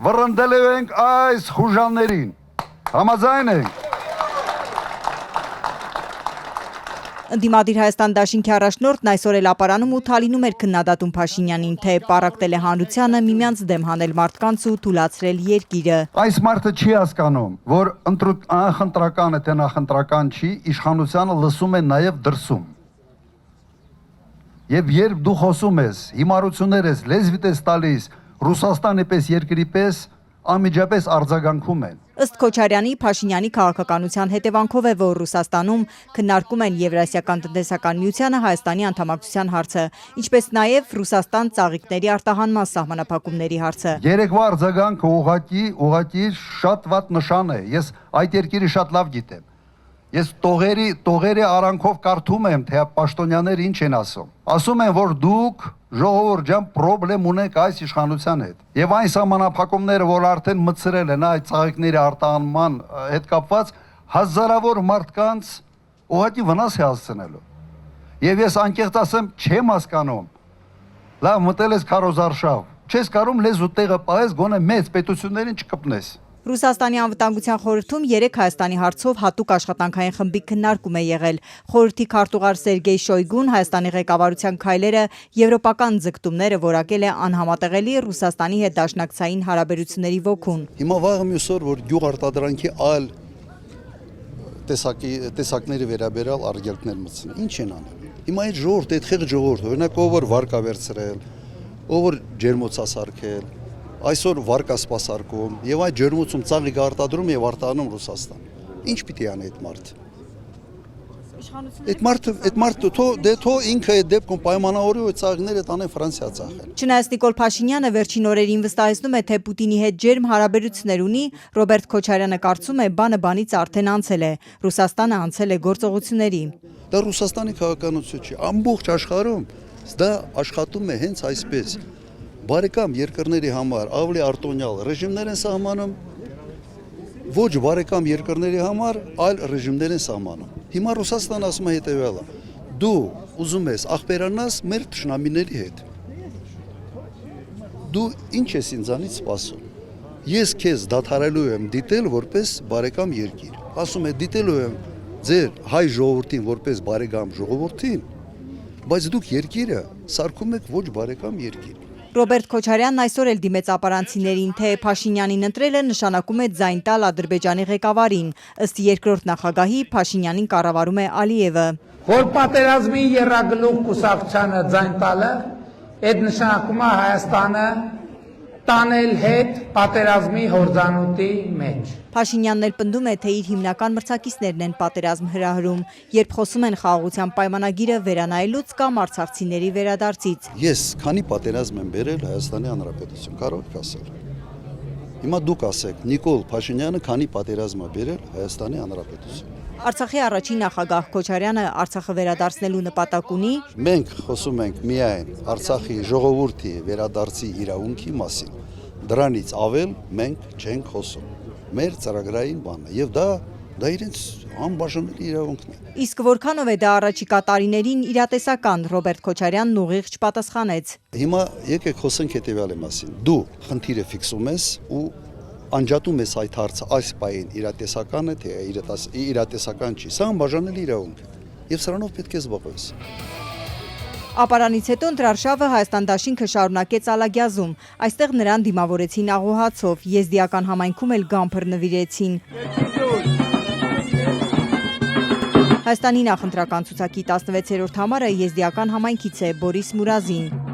վռնդելու ենք այս խուժաններին։ Համաձայն ենք։ Ընդդիմադիր Հայաստան դաշինքի առաջնորդն այսօր էլ ապարանում ու թալինում էր քննադատում Փաշինյանին, թե պարակտել է հանրությանը միմյանց դեմ հանել մարդկանց ու թուլացրել երկիրը։ Այս մարդը չի հասկանում, որ անխնդրական է, թե նախընտրական չի, իշխանությանը լսում է նաև դրսում։ Եվ երբ դու խոսում ես, հիմարություններ ես, լեզվիդ ես տալիս, Ռուսաստանի պես երկրի պես անմիջապես արձագանքում են։ Ըստ Քոչարյանի, Փաշինյանի քաղաքականության հետևանքով է, որ Ռուսաստանում քննարկում են Եվրասիական տնտեսական միությանը Հայաստանի անդամակցության հարցը, ինչպես նաև Ռուսաստան ծաղիկների արտահանման սահմանափակումների հարցը։ Երեկվա արձագանքը ուղղակի շատ վատ նշան է։ Ես այդ երկիրը շատ լավ գիտեմ։ Ես տողերի արանքով կարդում եմ, թե պաշտոնյաները ինչ են ասում։ Ասում են, որ դուք ժողովուրդ ջան պրոբլեմ ունեք այս իշխանության հետ։ Եվ այն սահմանափակումները, որ արդեն մտցրել են այդ ծաղիկների արտահանման հետ կապված, հազարավոր մարդկանց ուղղակի վնաս է հասցնելու։ Եվ ես անկեղծ ասեմ, չեմ հասկանում։ Լավ, մտել ես քարոզարշավ, չես կարում լեզու տեղը պահես, գոնե մեծ պետություններին չկպնես։ Ռուսաստանի անվտանգության խորհրդում 3 Հայաստանի հարցով հատուկ աշխատանքային խմբի քննարկում է եղել։ Խորհրդի քարտուղար Սերգեյ Շոյգուն Հայաստանի ղեկավարության քայլերը, եվրոպական ձգտումները որակել է անհամատեղելի Ռուսաստանի հետ դաշնակցային հարաբերությունների ոգուն։ Հիմա վաղը մյուս օր, որ գյուղ արտադրանքի այլ տեսակների վերաբերյալ արգելքներ մտցնեն, ինչ են անում։ Հիմա այդ ժողովուրդ, այդ խեղճ ժողովուրդ, օրինակ ով որ վարկա վերցրել, ով որ ջերմոցա սարքել, այսօր վարկա սպասարկում եւ այդ ջերմոցում ծաղիկ արտադրում եւ արտահանում Ռուսաստան։ Ինչ պիտի անի այդ մարդը։ Այդ մարդը թո ինքը այդ դեպքում պայմանավորի ու ծաղիկները տանեն Ֆրանսիա ծախել։ Չնայած Նիկոլ Փաշինյանը վերջին օրերին վստահեցնում է, թե Պուտինի հետ ջերմ հարաբերություններ ունի, Ռոբերտ Քոչարյանը կարծում է, բանը բանից արդեն անցել է։ Ռուսաստանը անցել է գործողությունների։ Դա Ռուսաստանի քաղաքականություն չի, ամբողջ աշխարհում դա աշխատում է հենց այսպես։ Բարեկամ երկրների համար ավելի արտոնյալ ռեժիմներ են սահմանում, ոչ բարեկամ երկրների համար այլ ռեժիմներ են սահմանում։ Հիմա Ռուսաստանը ասում է հետևյալը. դու ուզում ես աղբերանաս մեր թշնամիների հետ։ Դու ինչ ես ինձանից սպասում։ Ես քեզ դադարելու եմ դիտել որպես բարեկամ երկիր։ Ասում է դիտելու եմ ձեր հայ ժողովրդին որպես բարեկամ ժողովրդին, բայց դուք երկիրը սարքում եք ոչ բարեկամ երկիր։ Ռոբերտ Քոչարյանն այսօր էլ դիմեց ապարանցիներին, թե Փաշինյանին ընտրելը նշանակում է ձայն տալ Ադրբեջանի ղեկավարին, ըստ երկրորդ նախագահի Փաշինյանին կառավարում է Ալիևը։ Որ պատերազմի եռագլուխ կուսակցությանը ձայն տալը, այդ նշանակում է Հայաստանը տանել հետ պատերազմի հորձանուտի մեջ։ Փաշինյանն էլ պնդում է, թե իր հիմնական մրցակիցներն են պատերազմ հրահրում, երբ խոսում են խաղաղության պայմանագիրը վերանայելուց կամ արցախցիների վերադարձից։ Ես քանի պատերազմ եմ բերել Հայաստանի Հանրապետություն, կարող եք ասել։ Հիմա դուք ասեք, Նիկոլ Փաշինյանը քանի պատերազմ է բերել Հայաստանի Հանրապետություն։ Արցախի առաջին նախագահ Քոչարյանը Արցախը վերադարձնելու նպատակ ունի։ Մենք խոսում ենք միայն Արցախի ժողովրդի վերադարձի իրավունքի մասին։ Դրանից ավել մենք չենք խոսում։ Մեր ծրագրային բանն է եւ դա իրենց անբաժանելի իրավունքն է։ Իսկ որքանով է դա առաջիկա տարիներին իրատեսական, Ռոբերտ Քոչարյանն ուղիղ չպատասխանեց։ Հիմա եկեք խոսենք հետեւյալի մասին։ Դու խնդիրը ֆիքսում ես ու անջատում ես այդ հարցը այս պահին իրատեսական է, թե իրատեսական չի։ Սա անբաժանելի իրավունք է եւ սրանով պետք է զբաղվես։ Ապարանից հետո ընտրարշավը Հայաստան դաշինքը շարունակեց Ալագյազում։ Այստեղ նրան դիմավորեցին աղոհացով, եզդիական համայնքում էլ գամփր նվիրեցին։ Հայաստանի նախընտրական ցուցակի 16-րդ համարը եզդիական համայնքից է Բորիս Մուրազին։